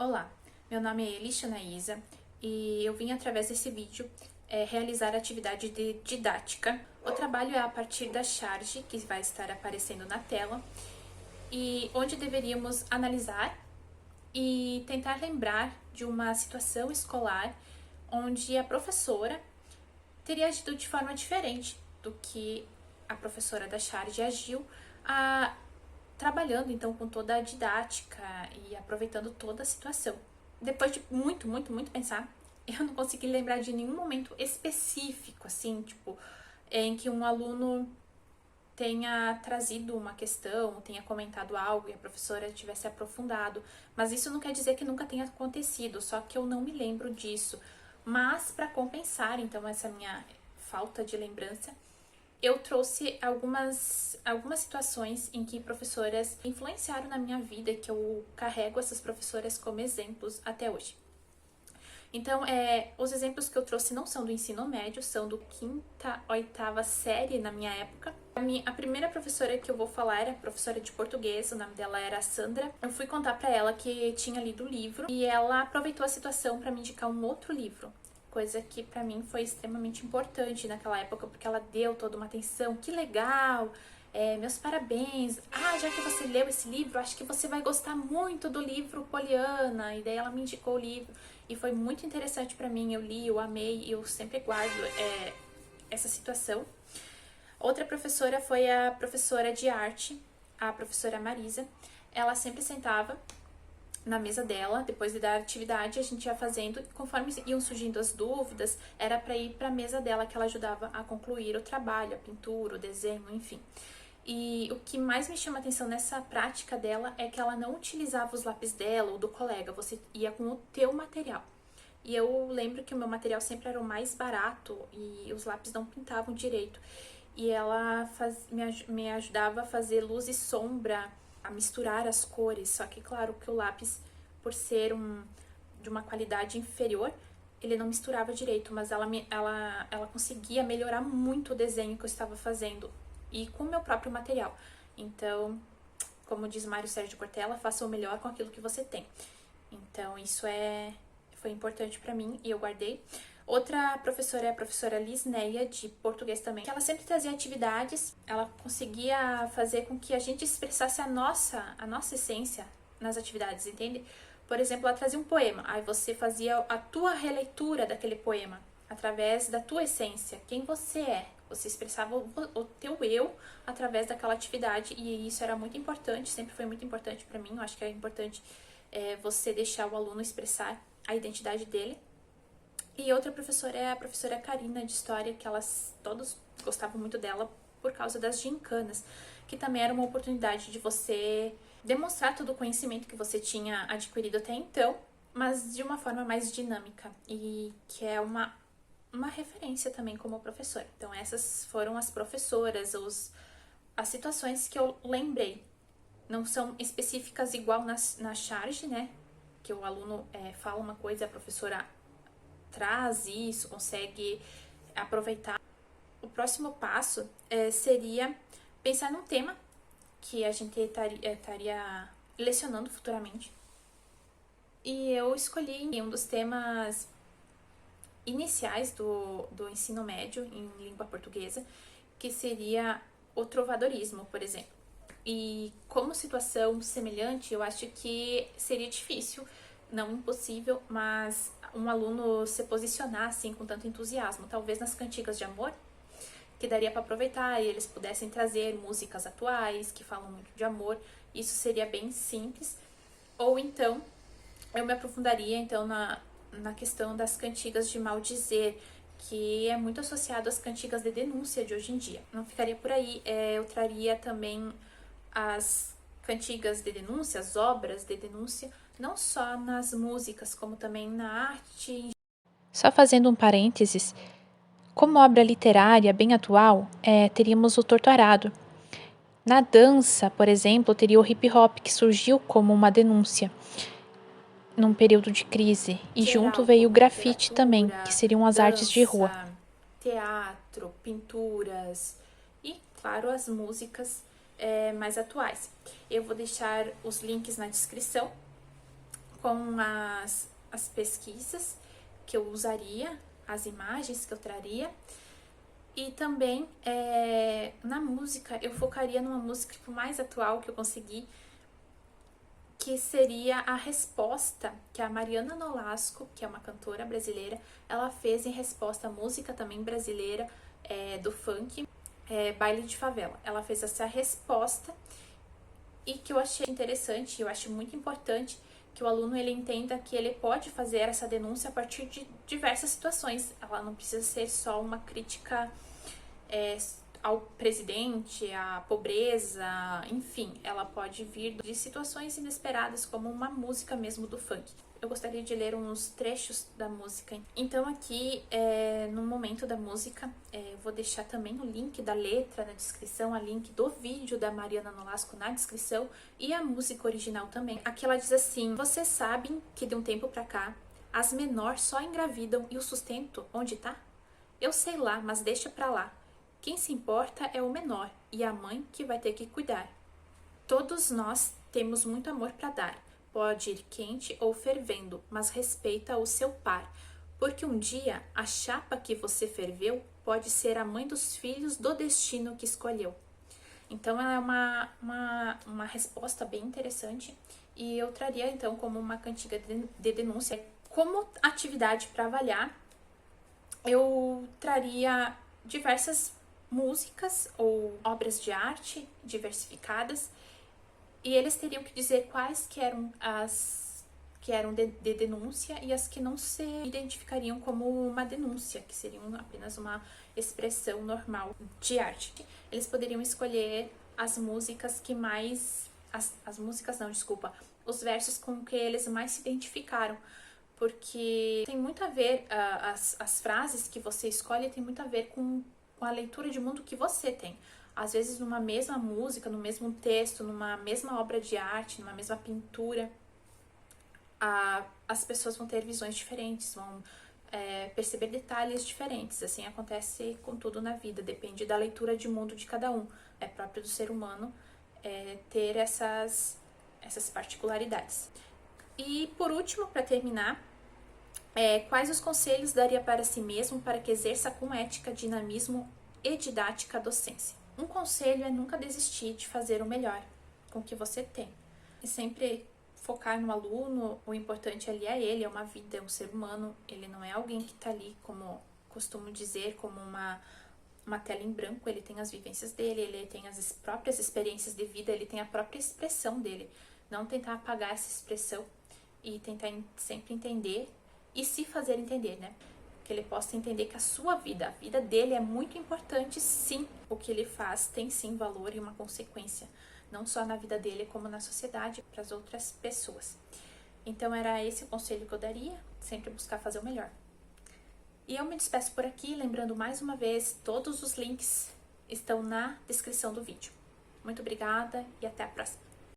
Olá, meu nome é Elisha Naísa e eu vim através desse vídeo realizar a atividade de didática. O trabalho é a partir da charge que vai estar aparecendo na tela e onde deveríamos analisar e tentar lembrar de uma situação escolar onde a professora teria agido de forma diferente do que a professora da charge agiu, trabalhando então com toda a didática e aproveitando toda a situação. Depois de muito pensar, eu não consegui lembrar de nenhum momento específico, assim, tipo, em que um aluno tenha trazido uma questão, tenha comentado algo e a professora tivesse aprofundado. Mas isso não quer dizer que nunca tenha acontecido, só que eu não me lembro disso. Mas para compensar, então, essa minha falta de lembrança, eu trouxe algumas situações em que professoras influenciaram na minha vida, que eu carrego essas professoras como exemplos até hoje. Então, os exemplos que eu trouxe não são do ensino médio, são do 5ª, 8ª série na minha época. A primeira professora que eu vou falar era professora de português, o nome dela era Sandra. Eu fui contar pra ela que tinha lido o livro e ela aproveitou a situação para me indicar um outro livro. Coisa que pra mim foi extremamente importante naquela época, porque ela deu toda uma atenção. Que legal! Meus parabéns! Já que você leu esse livro, acho que você vai gostar muito do livro Poliana. E daí ela me indicou o livro e foi muito interessante pra mim. Eu li, eu amei e eu sempre guardo essa situação. Outra professora foi a professora de arte, a professora Marisa. Ela sempre sentava na mesa dela, depois de dar atividade, a gente ia fazendo, conforme iam surgindo as dúvidas, era para ir para a mesa dela que ela ajudava a concluir o trabalho, a pintura, o desenho, enfim. E o que mais me chama atenção nessa prática dela é que ela não utilizava os lápis dela ou do colega, você ia com o teu material. E eu lembro que o meu material sempre era o mais barato e os lápis não pintavam direito. E ela me ajudava a fazer luz e sombra, a misturar as cores. Só que, claro, que o lápis, por ser de uma qualidade inferior, ele não misturava direito, mas ela conseguia melhorar muito o desenho que eu estava fazendo e com o meu próprio material. Então, como diz Mário Sérgio Cortella, faça o melhor com aquilo que você tem. Então, isso foi importante para mim e eu guardei. Outra professora é a professora Lisneia, de português também, que ela sempre trazia atividades, ela conseguia fazer com que a gente expressasse a nossa essência nas atividades, entende? Por exemplo, ela trazia um poema, aí você fazia a tua releitura daquele poema, através da tua essência, quem você é. Você expressava o teu eu através daquela atividade e isso era muito importante, sempre foi muito importante para mim. Eu acho que é importante você deixar o aluno expressar a identidade dele. E outra professora é a professora Karina, de História, que todos gostavam muito dela por causa das gincanas, que também era uma oportunidade de você demonstrar todo o conhecimento que você tinha adquirido até então, mas de uma forma mais dinâmica, e que é uma referência também como professora. Então essas foram as professoras, as situações que eu lembrei. Não são específicas igual na charge, né? Que o aluno fala uma coisa e a professora traz isso, consegue aproveitar. O próximo passo seria pensar num tema que a gente estaria lecionando futuramente. E eu escolhi um dos temas iniciais do ensino médio em língua portuguesa, que seria o trovadorismo, por exemplo. E como situação semelhante, eu acho que seria difícil, não impossível, mas um aluno se posicionar assim com tanto entusiasmo, talvez nas cantigas de amor, que daria para aproveitar e eles pudessem trazer músicas atuais que falam muito de amor. Isso seria bem simples. Ou então eu me aprofundaria então na questão das cantigas de maldizer, que é muito associado às cantigas de denúncia de hoje em dia. Não ficaria por aí, eu traria também as cantigas de denúncia, as obras de denúncia, não só nas músicas, como também na arte. Só fazendo um parênteses, como obra literária bem atual, teríamos o Torto Arado. Na dança, por exemplo, teria o hip hop, que surgiu como uma denúncia num período de crise, e junto Geral, veio o como grafite também, que literatura, seriam as artes de rua. dança, teatro, pinturas e, claro, as músicas mais atuais. Eu vou deixar os links na descrição com as pesquisas que eu usaria, as imagens que eu traria. E também na música, eu focaria numa música mais atual que eu consegui, que seria a resposta que a Mariana Nolasco, que é uma cantora brasileira, ela fez em resposta à música também brasileira do funk, Baile de Favela. Ela fez essa resposta e que eu achei interessante, eu acho muito importante que o aluno ele entenda que ele pode fazer essa denúncia a partir de diversas situações. Ela não precisa ser só uma crítica ao presidente, à pobreza, enfim, ela pode vir de situações inesperadas, como uma música mesmo do funk. Eu gostaria de ler uns trechos da música. Então aqui, no momento da música, eu vou deixar também o link da letra na descrição, a link do vídeo da Mariana Nolasco na descrição e a música original também. Aqui ela diz assim: vocês sabem que de um tempo pra cá, as menores só engravidam e o sustento onde tá? Eu sei lá, mas deixa pra lá. Quem se importa é o menor e a mãe que vai ter que cuidar. Todos nós temos muito amor pra dar. Pode ir quente ou fervendo, mas respeita o seu par, porque um dia a chapa que você ferveu pode ser a mãe dos filhos do destino que escolheu. Então ela é uma resposta bem interessante e eu traria então como uma cantiga de denúncia. Como atividade para avaliar, eu traria diversas músicas ou obras de arte diversificadas e eles teriam que dizer quais que eram as que eram de denúncia e as que não se identificariam como uma denúncia, que seriam apenas uma expressão normal de arte. Eles poderiam escolher as músicas que mais... As músicas não, desculpa. Os versos com que eles mais se identificaram, porque tem muito a ver, as frases que você escolhe tem muito a ver com a leitura de mundo que você tem. Às vezes numa mesma música, no mesmo texto, numa mesma obra de arte, numa mesma pintura, as pessoas vão ter visões diferentes, vão perceber detalhes diferentes. Assim acontece com tudo na vida, depende da leitura de mundo de cada um. É próprio do ser humano ter essas particularidades. E por último, para terminar, quais os conselhos daria para si mesmo para que exerça com ética, dinamismo e didática a docência? Um conselho é nunca desistir de fazer o melhor com o que você tem. E sempre focar no aluno, o importante ali é ele, é uma vida, é um ser humano, ele não é alguém que está ali, como costumo dizer, como uma tela em branco. Ele tem as vivências dele, ele tem as próprias experiências de vida, ele tem a própria expressão dele. Não tentar apagar essa expressão e tentar sempre entender e se fazer entender, né? Que ele possa entender que a vida dele é muito importante, sim. O que ele faz tem sim valor e uma consequência, não só na vida dele, como na sociedade, para as outras pessoas. Então era esse o conselho que eu daria, sempre buscar fazer o melhor. E eu me despeço por aqui, lembrando mais uma vez, todos os links estão na descrição do vídeo. Muito obrigada e até a próxima.